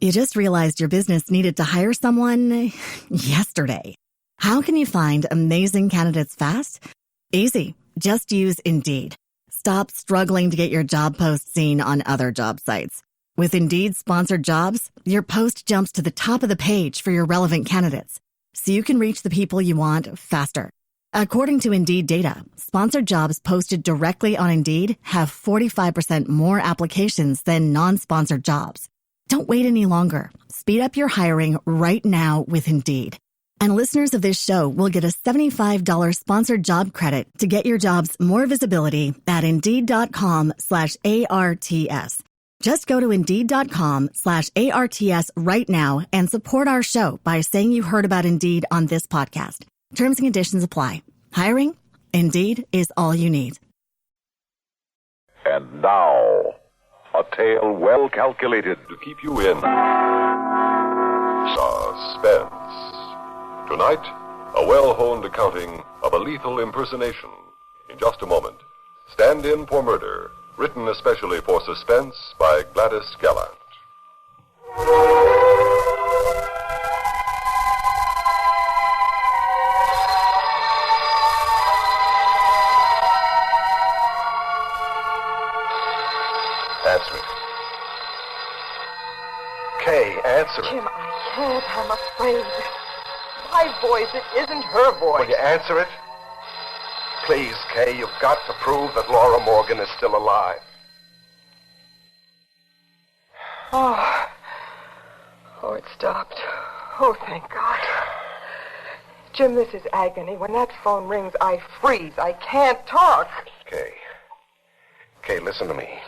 You just realized your business needed to hire someone yesterday. How can you find amazing candidates fast? Easy. Just use Indeed. Stop struggling to get your job post seen on other job sites. With Indeed sponsored jobs, your post jumps to the top of the page for your relevant candidates, so you can reach the people you want faster. According to Indeed data, sponsored jobs posted directly on Indeed have 45% more applications than non-sponsored jobs. Don't wait any longer. Speed up your hiring right now with Indeed. And listeners of this show will get a $75 sponsored job credit to get your jobs more visibility at Indeed.com/ARTS. Just go to Indeed.com/ARTS right now and support our show by saying you heard about Indeed on this podcast. Terms and conditions apply. Hiring? Indeed is all you need. And now, a tale well calculated to keep you in suspense. Tonight, a well-honed accounting of a lethal impersonation. In just a moment, Stand In for Murder, written especially for Suspense by Gladys Gallant. Answer it. Kay, answer it. Jim, I can't. I'm afraid. My voice, it isn't her voice. Will you answer it? Please, Kay, you've got to prove that Laura Morgan is still alive. Oh, it stopped. Oh, thank God. Jim, this is agony. When that phone rings, I freeze. I can't talk. Kay, listen to me.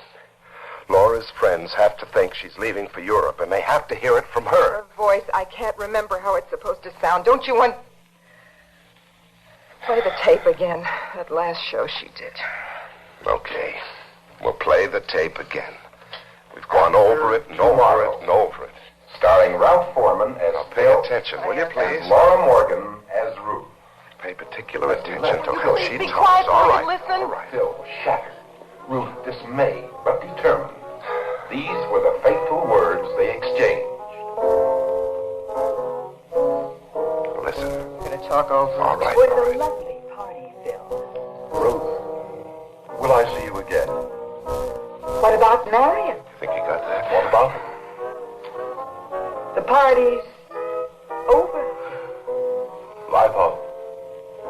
Laura's friends have to think she's leaving for Europe, and they have to hear it from her. Her voice, I can't remember how it's supposed to sound. Don't you want... Play the tape again. That last show she did. Okay. We'll play the tape again. We've gone over it and over it and over it. Starring Ralph Foreman as Now pay attention, will you please? and Laura Morgan as Ruth. Pay particular attention to how she Be talks. quiet, All will right. you listen? All right. Phil shattered. Ruth dismayed but determined. These were the fateful words they exchanged. Listen. Gonna talk over. All right. It was all a right. lovely party, Phil. Ruth, will I see you again? What about Marion? Think you got that? What about her? The party's over. I thought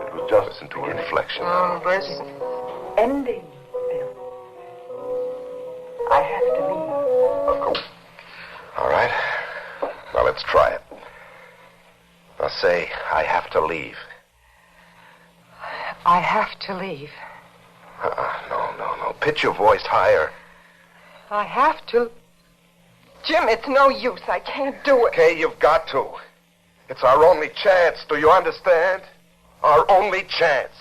it was just Listen to her inflection. This ending, Phil. I have to leave. All right. Now let's try it. Now say, I have to leave. I have to leave. No. Pitch your voice higher. I have to... Jim, it's no use. I can't do it. Okay, you've got to. It's our only chance. Do you understand? Our only chance.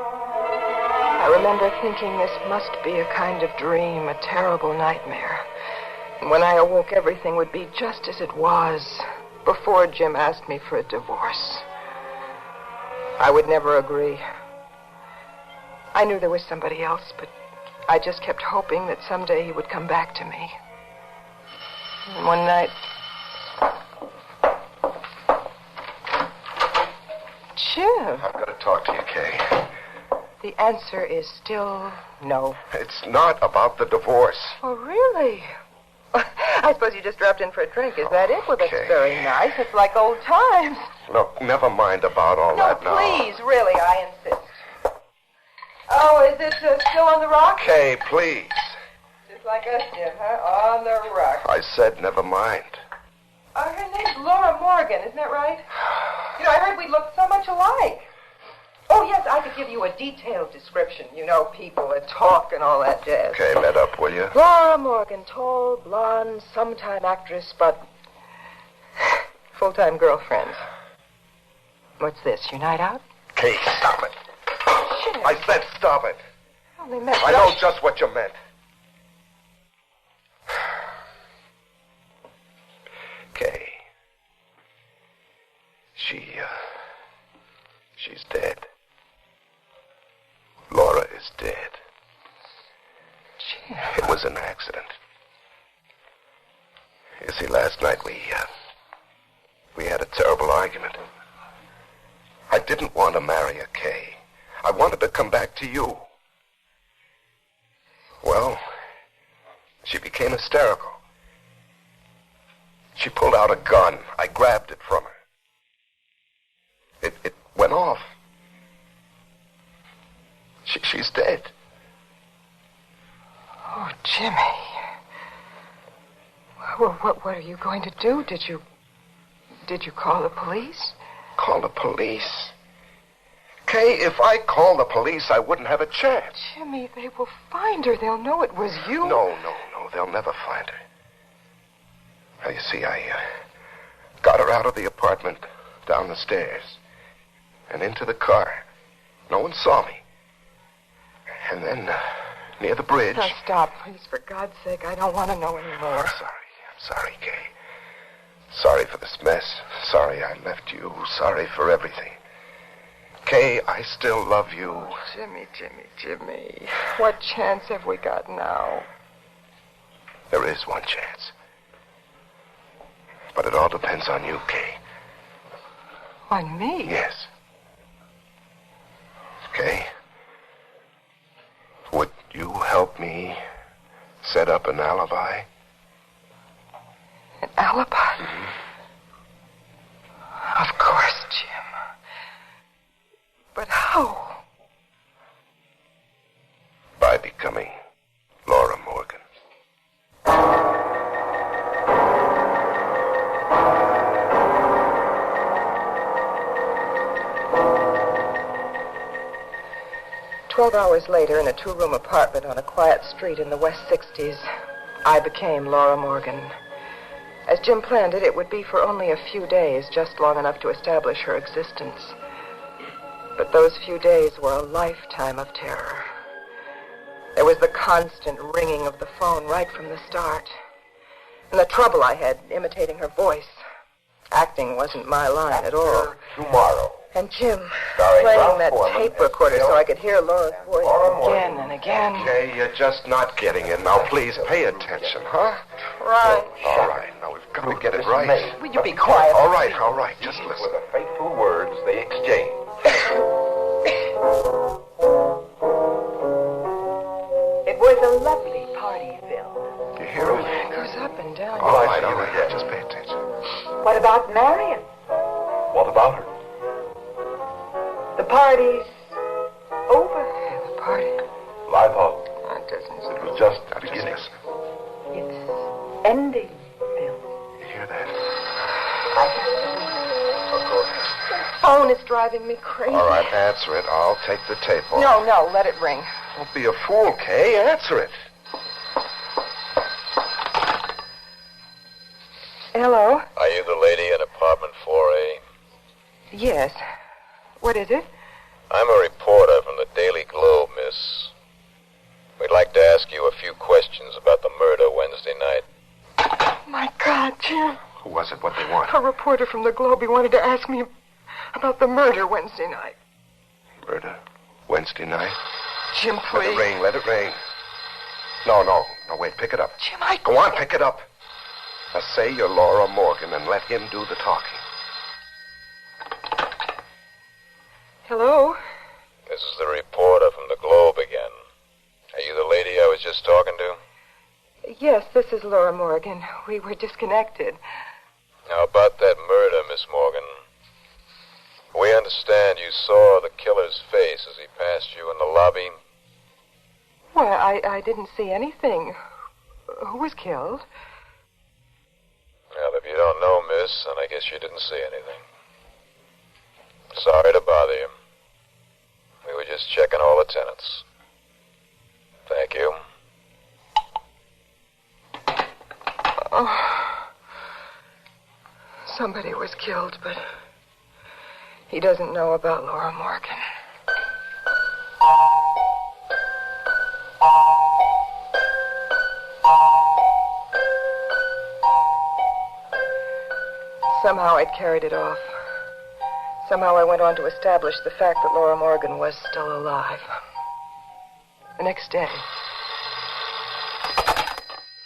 I remember thinking this must be a kind of dream, a terrible nightmare. And when I awoke, everything would be just as it was before Jim asked me for a divorce. I would never agree. I knew there was somebody else, but I just kept hoping that someday he would come back to me. And one night... Jim, I've got to talk to you, Kay. the answer is still no. It's not about the divorce. Oh, really? I suppose you just dropped in for a drink. Is that it? Well, that's Okay. very nice. It's like old times. Look, never mind about all No, that now. please, really, I insist. Oh, is it still on the rocks? Kay, please. Just like us, Jim, huh? On the rocks. I said never mind. Her name's Laura Morgan, isn't that right? You know, I heard we looked so much alike. Oh, yes, I could give you a detailed description. You know, people that talk and all that jazz. Okay, let up, will you? Laura Morgan, tall, blonde, sometime actress, but full-time girlfriend. What's this, your night out? Kay, stop it. Jim, I said stop it. only met I know just what you meant. Kay. She's dead. Laura is dead. Jim. It was an accident. You see, last night we had a terrible argument. I didn't want to marry a Kay. I wanted to come back to you. Well, she became hysterical. She pulled out a gun. I grabbed it from her. It went off. She's dead. Oh, Jimmy. Well, what are you going to do? Did you call the police? Call the police? Kay, if I call the police, I wouldn't have a chance. Jimmy, they will find her. They'll know it was you. No. They'll never find her. Now, you see, I got her out of the apartment, down the stairs, and into the car. No one saw me. And then, near the bridge... Now, stop, please. For God's sake, I don't want to know anymore. I'm sorry, Kay. Sorry for this mess. Sorry I left you. Sorry for everything. Kay, I still love you. Oh, Jimmy. What chance have we got now? There is one chance. But it all depends on you, Kay. On me? Yes. Kay, would you help me set up an alibi? An alibi? Mm-hmm. Of course, Jim. But how? By becoming Laura Morgan. 12 hours later, in a two-room apartment on a quiet street in the West 60s, I became Laura Morgan. As Jim planned it, it would be for only a few days, just long enough to establish her existence. But those few days were a lifetime of terror. There was the constant ringing of the phone right from the start. And the trouble I had imitating her voice. Acting wasn't my line at all. Tomorrow. And Jim Starring playing Ralph that Foreman tape as recorder Bill so I could hear Laura's voice Laura again Morgan. and again. Okay, you're just not getting it. Now, please, pay attention, huh? Right. All right, now we've got to get it right. Will you be quiet? All right, just These listen. were the fateful words they exchanged. It was a lovely party, Phil. You hear it? It goes up and down. All right, just pay attention. What about Marion? What about her? The party's over. The party. I thought It doesn't. it was just Now, just beginning. listen. It's ending, Phil. You hear that? I have to leave. Oh, go ahead. Phone is driving me crazy. All right, answer it. I'll take the tape off. No, let it ring. Don't be a fool, Kay. Answer it. Hello? Are you the lady in apartment 4A? Yes. What is it? I'm a reporter from the Daily Globe, miss. We'd like to ask you a few questions about the murder Wednesday night. My God, Jim. Who was it? What they want? A reporter from the Globe. He wanted to ask me about the murder Wednesday night. Murder? Wednesday night? Jim, Let please. it ring, let it ring. No, wait, pick it up. Jim, Go on, pick it up. Now say you're Laura Morgan and let him do the talking. Hello? This is the reporter from the Globe again. Are you the lady I was just talking to? Yes, this is Laura Morgan. We were disconnected. Now, about that murder, Miss Morgan. We understand you saw the killer's face as he passed you in the lobby. Well, I didn't see anything. Who was killed? Well, if you don't know, miss, then I guess you didn't see anything. Sorry to bother you. We were just checking all the tenants. Thank you. Oh. Somebody was killed, but he doesn't know about Laura Morgan. Somehow I'd carried it off. Somehow I went on to establish the fact that Laura Morgan was still alive. The next day.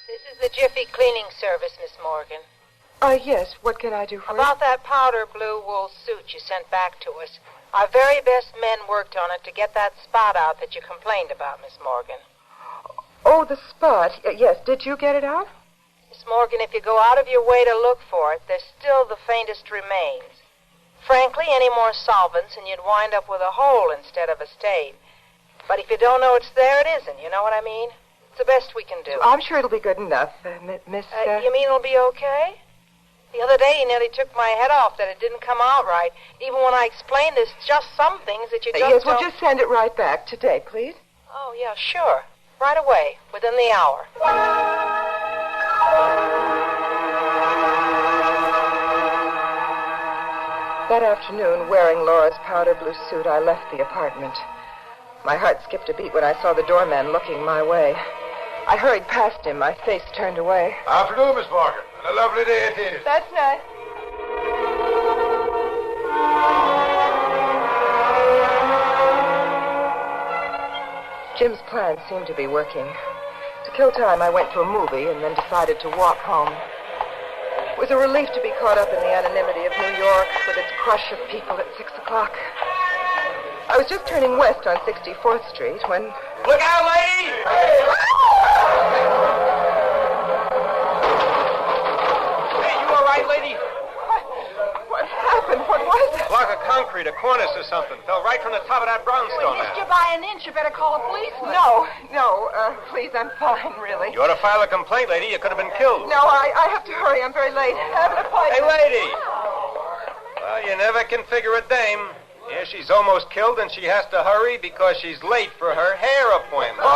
This is the Jiffy Cleaning Service, Miss Morgan. Yes. What can I do for you? About that powder blue wool suit you sent back to us. Our very best men worked on it to get that spot out that you complained about, Miss Morgan. Oh, the spot. Yes. Did you get it out? Miss Morgan, if you go out of your way to look for it, there's still the faintest remains. Frankly, any more solvents and you'd wind up with a hole instead of a stain. But if you don't know it's there, it isn't. You know what I mean? It's the best we can do. I'm sure it'll be good enough, Miss... You mean it'll be okay? The other day you nearly took my head off that it didn't come out right. Even when I explained there's just some things that you just Yes, don't... well, just send it right back today, please. Oh, yeah, sure. Right away, within the hour. That afternoon, wearing Laura's powder blue suit, I left the apartment. My heart skipped a beat when I saw the doorman looking my way. I hurried past him, my face turned away. Afternoon, Miss Morgan. And a lovely day it is. That's nice. Jim's plan seemed to be working. To kill time, I went to a movie and then decided to walk home. It was a relief to be caught up in the anonymity of New York with its crush of people at 6 o'clock. I was just turning west on 64th Street when... Look out, lady! Hey, you all right, lady? What happened? What was it? Block of concrete, a cornice or something. Fell right from the top of that brownstone Missed there. you by an inch. You better call a policeman. No, please, I'm fine, really. You ought to file a complaint, lady. You could have been killed. No, I have to hurry. I'm very late. I have an appointment. Hey, lady! Well, you never can figure a dame. Yeah, she's almost killed, and she has to hurry because she's late for her hair appointment.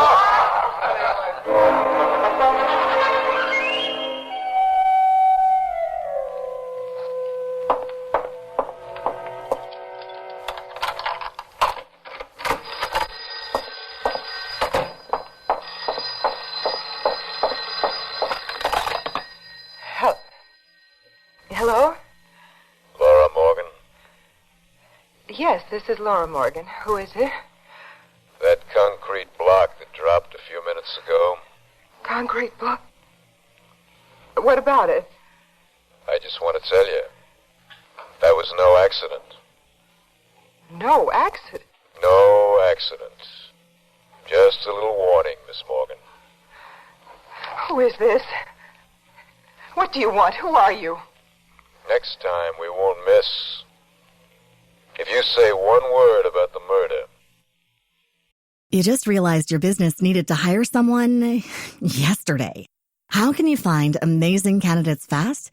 Hello? Laura Morgan? Yes, this is Laura Morgan. Who is it? That concrete block that dropped a few minutes ago. Concrete block? What about it? I just want to tell you, that was no accident. No accident. No accident. Just a little warning, Miss Morgan. Who is this? What do you want? Who are you? Next time we won't miss. If you say one word about the murder... You just realized your business needed to hire someone yesterday. How can you find amazing candidates fast?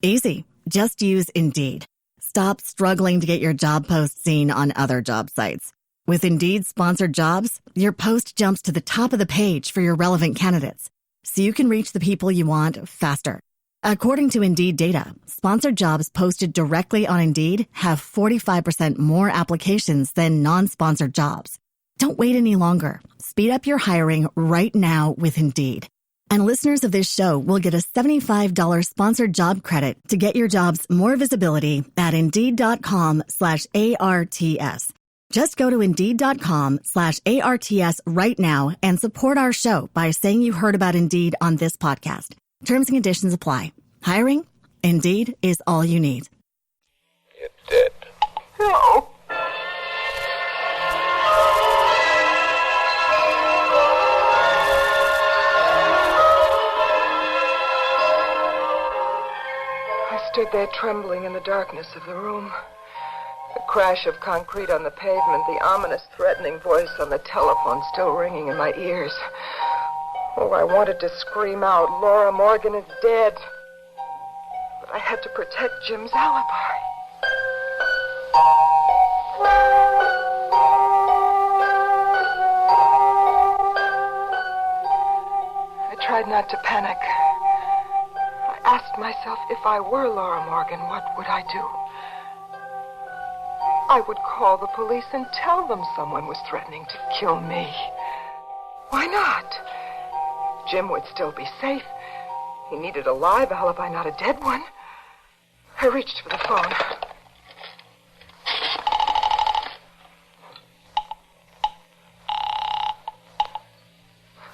Easy. Just use Indeed. Stop struggling to get your job post seen on other job sites. With Indeed sponsored jobs, your post jumps to the top of the page for your relevant candidates, so you can reach the people you want faster. According to Indeed data, sponsored jobs posted directly on Indeed have 45% more applications than non-sponsored jobs. Don't wait any longer. Speed up your hiring right now with Indeed. And listeners of this show will get a $75 sponsored job credit to get your jobs more visibility at Indeed.com/ARTS. Just go to Indeed.com/ARTS right now and support our show by saying you heard about Indeed on this podcast. Terms and conditions apply. Hiring? Indeed is all you need. You're dead. No. I stood there trembling in the darkness of the room. The crash of concrete on the pavement, the ominous, threatening voice on the telephone still ringing in my ears. Oh, I wanted to scream out, Laura Morgan is dead. But I had to protect Jim's alibi. I tried not to panic. I asked myself, if I were Laura Morgan, what would I do? I would call the police and tell them someone was threatening to kill me. Why not? Jim would still be safe. He needed a live alibi, not a dead one. I reached for the phone.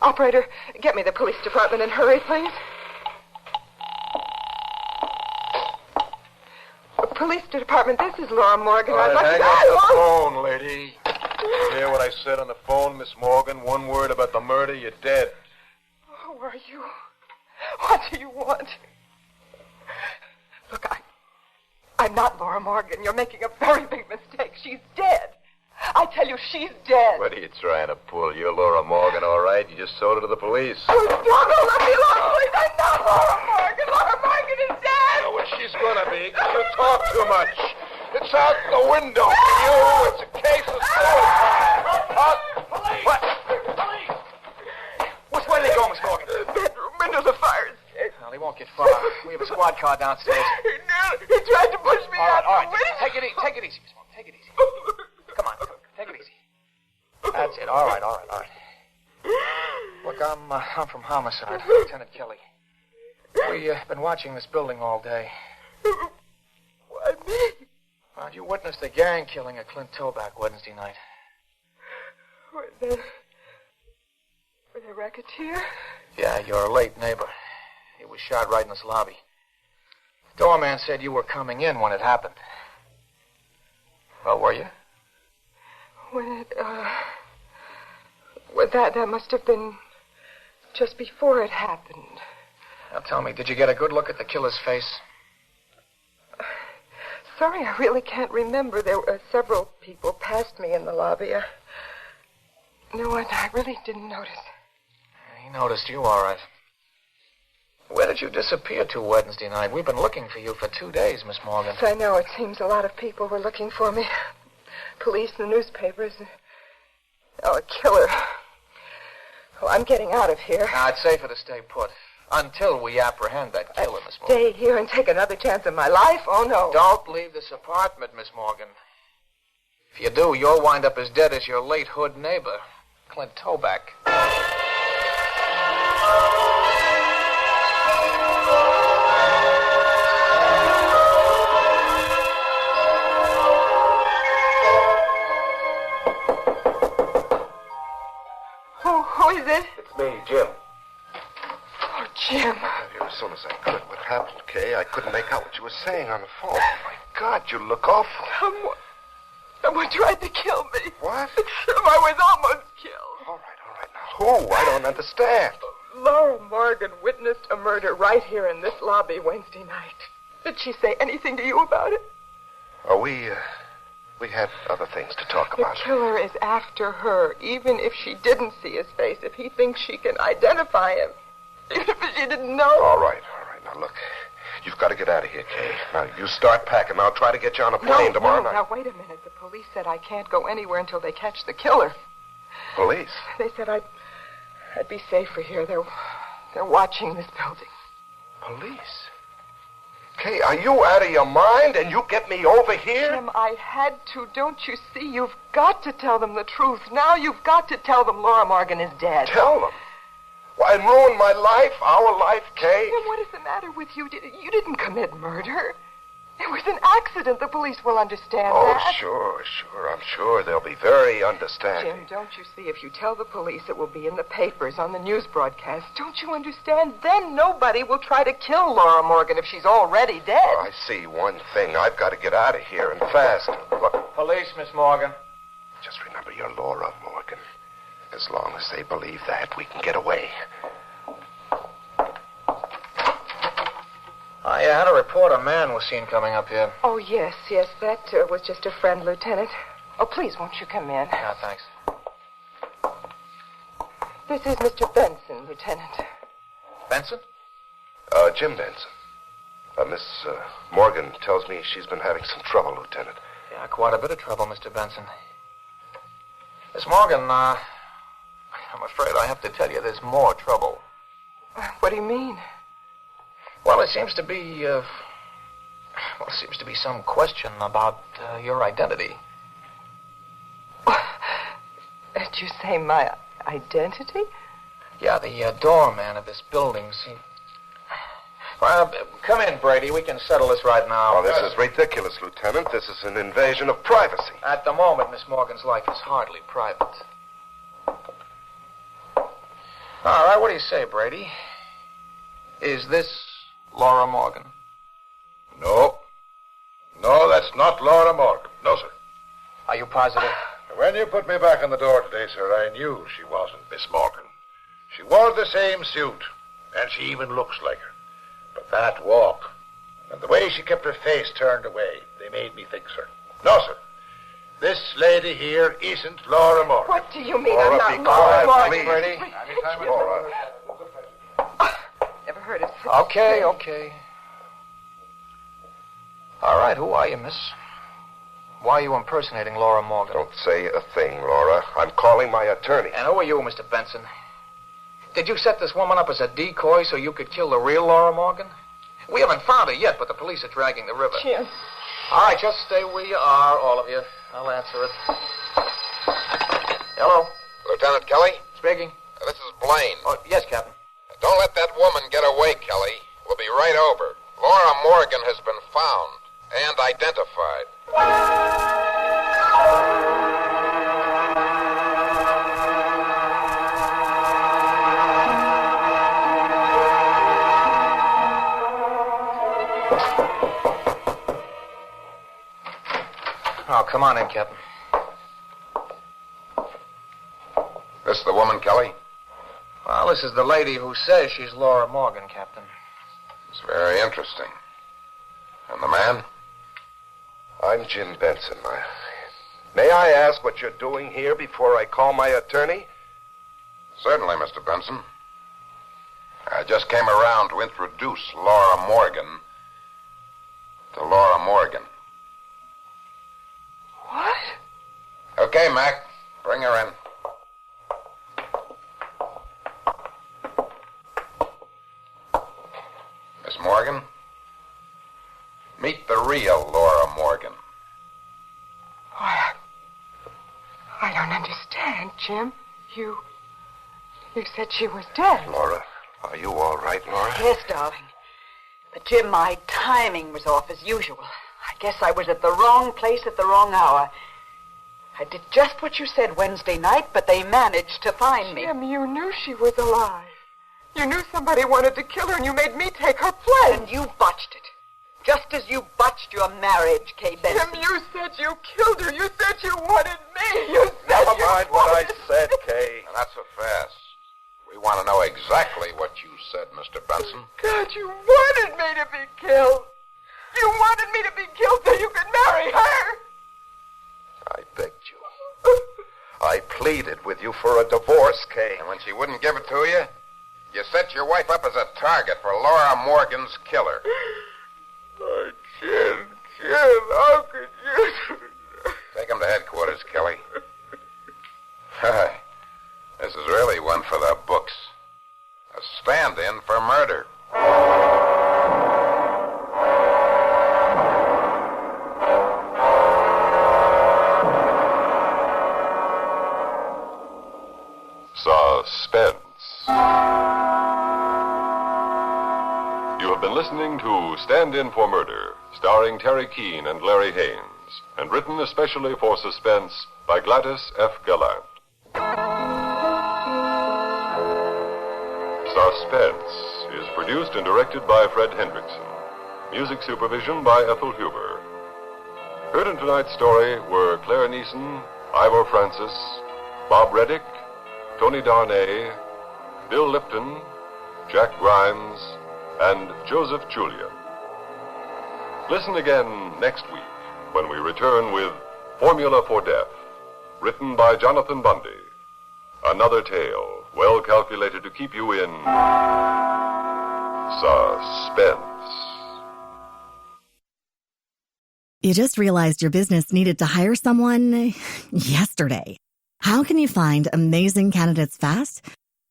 Operator, get me the police department and hurry, please. Police department, this is Laura Morgan. All right, I'd like hang to... up the phone, lady. You hear what I said on the phone, Miss Morgan? One word about the murder, you're dead. Who are you? What do you want? Look, I'm not Laura Morgan. You're making a very big mistake. She's dead. I tell you, she's dead. What are you trying to pull? You're Laura Morgan, all right? You just sold her to the police. Oh, don't let me alone, please. I'm not Laura Morgan. Laura Morgan is dead. You know what she's gonna be. You talk too much. It's out the window for you. It's a case of suicide. Police! What? Police! Where did they go, Miss Morgan? Bedroom, into the fire escape. Well, he won't get far. We have a squad car downstairs. He tried to push me out All right. the window. Take it easy, Miss Morgan. Take it easy. Come on. Take it easy. That's it. All right. Look, I'm from Homicide, Lieutenant Kelly. We've been watching this building all day. Why me? Well, you witnessed the gang killing of Clint Toback Wednesday night. With the racketeer? Yeah, your late neighbor. He was shot right in this lobby. The doorman said you were coming in when it happened. Well, were you? Well, that must have been just before it happened. Now, tell me, did you get a good look at the killer's face? Sorry, I really can't remember. There were several people past me in the lobby. No, I really didn't notice. He noticed you, all right. Where did you disappear to Wednesday night? We've been looking for you for 2 days, Miss Morgan. Yes, I know. It seems a lot of people were looking for me. Police, the newspapers. Oh, a killer. Oh, I'm getting out of here. Now, it's safer to stay put until we apprehend that killer, Miss Morgan. Stay here and take another chance of my life? Oh, no. Don't leave this apartment, Miss Morgan. If you do, you'll wind up as dead as your late hood neighbor, Clint Toback. Who is it? It's me, Jim. Oh, Jim. I got here as soon as I could. What happened, Kay? I couldn't make out what you were saying on the phone. Oh, my God, you look awful. Someone tried to kill me. What? I was almost killed. All right. Now, who? I don't understand. Laura Morgan witnessed a murder right here in this lobby Wednesday night. Did she say anything to you about it? Oh, we had other things to talk about. The killer is after her, even if she didn't see his face, if he thinks she can identify him. Even if she didn't know. All right. Now, look, you've got to get out of here, Kay. Now, you start packing. I'll try to get you on a plane tomorrow night. Now, wait a minute. The police said I can't go anywhere until they catch the killer. Police? They said I'd be safer here. They're watching this building. Police? Kay, are you out of your mind and you get me over here? Jim, I had to. Don't you see? You've got to tell them the truth. Now you've got to tell them Laura Morgan is dead. Tell them? Why, and ruin my life, our life, Kay? Jim, what is the matter with you? You didn't commit murder. It was an accident. The police will understand that. Oh, sure. I'm sure they'll be very understanding. Jim, don't you see? If you tell the police, it will be in the papers, on the news broadcast. Don't you understand? Then nobody will try to kill Laura Morgan if she's already dead. Oh, I see one thing. I've got to get out of here and fast. Look, Police, Miss Morgan. just remember you're Laura Morgan. As long as they believe that, we can get away. I had a report a man was seen coming up here. Oh, yes. That was just a friend, Lieutenant. Oh, please, won't you come in? Yeah, thanks. This is Mr. Benson, Lieutenant. Benson? Jim Benson. Miss Morgan tells me she's been having some trouble, Lieutenant. Yeah, quite a bit of trouble, Mr. Benson. Miss Morgan, I'm afraid I have to tell you there's more trouble. What do you mean? Well, it seems to be some question about your identity. Did you say my identity? Yeah, the doorman of this building seemed... Well, come in, Brady. We can settle this right now. Oh, this is ridiculous, Lieutenant. This is an invasion of privacy. At the moment, Miss Morgan's life is hardly private. All right, what do you say, Brady? Is this Laura Morgan? No. No, that's not Laura Morgan. No, sir. Are you positive? When you put me back on the door today, sir, I knew she wasn't Miss Morgan. She wore the same suit, and she even looks like her. But that walk, and the way she kept her face turned away, they made me think, sir. No, sir. This lady here isn't Laura Morgan. What do you mean Laura, I'm be not Laura quiet, Morgan? please. Brady. Laura. Never heard of such Okay, thing. okay. All right, who are you, miss? Why are you impersonating Laura Morgan? Don't say a thing, Laura. I'm calling my attorney. And who are you, Mr. Benson? Did you set this woman up as a decoy so you could kill the real Laura Morgan? We haven't found her yet, but the police are dragging the river. Jim. All right, just stay where you are, all of you. I'll answer it. Hello? Lieutenant Kelly? Speaking. This is Blaine. Oh, yes, Captain. Don't let that woman get away, Kelly. We'll be right over. Laura Morgan has been found and identified. Oh, come on in, Captain. This the woman, Kelly? Well, this is the lady who says she's Laura Morgan, Captain. It's very interesting. And the man? I'm Jim Benson. May I ask what you're doing here before I call my attorney? Certainly, Mr. Benson. I just came around to introduce Laura Morgan to Laura Morgan. What? Okay, Mac. Bring her in. Miss Morgan, meet the real Laura Morgan. Why, I don't understand, Jim. You said she was dead. Laura, are you all right, Laura? Yes, darling. But, Jim, my timing was off as usual. I guess I was at the wrong place at the wrong hour. I did just what you said Wednesday night, but they managed to find me. Jim, you knew she was alive. You knew somebody wanted to kill her, and you made me take her place. And you botched it. Just as you botched your marriage, Kay Benson. Jim, you said you killed her. You said you wanted me. You said Never you mind what I wanted said, me. Kay. Now, not so fast. We want to know exactly what you said, Mr. Benson. God, you wanted me to be killed. You wanted me to be killed so you could marry her. I begged you. I pleaded with you for a divorce, Kay. And when she wouldn't give it to you, you set your wife up as a target for Laura Morgan's killer. Oh, Jim, how could you? Take him to headquarters, Kelly. This is really one for the books. A stand-in for murder. Suspense. You have been listening to Stand In for Murder, starring Terry Keane and Larry Haynes, and written especially for Suspense by Gladys F. Gallant. Suspense is produced and directed by Fred Hendrickson. Music supervision by Ethel Huber. Heard in tonight's story were Claire Neeson, Ivor Francis, Bob Reddick, Tony Darnay, Bill Lipton, Jack Grimes, and Joseph Julia. Listen again next week when we return with Formula for Death, written by Jonathan Bundy. Another tale well calculated to keep you in suspense. You just realized your business needed to hire someone yesterday. How can you find amazing candidates fast?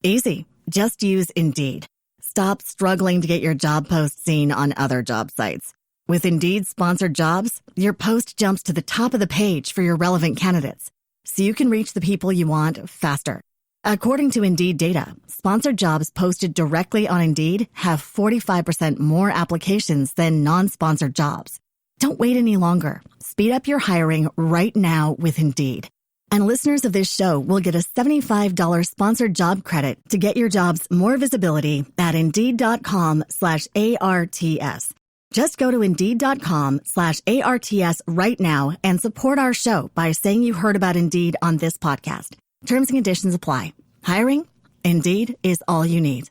Easy. Just use Indeed. Stop struggling to get your job post seen on other job sites. With Indeed sponsored jobs, your post jumps to the top of the page for your relevant candidates, so you can reach the people you want faster. According to Indeed data, sponsored jobs posted directly on Indeed have 45% more applications than non-sponsored jobs. Don't wait any longer. Speed up your hiring right now with Indeed. And listeners of this show will get a $75 sponsored job credit to get your jobs more visibility at Indeed.com/ARTS. Just go to Indeed.com/ARTS right now and support our show by saying you heard about Indeed on this podcast. Terms and conditions apply. Hiring? Indeed is all you need.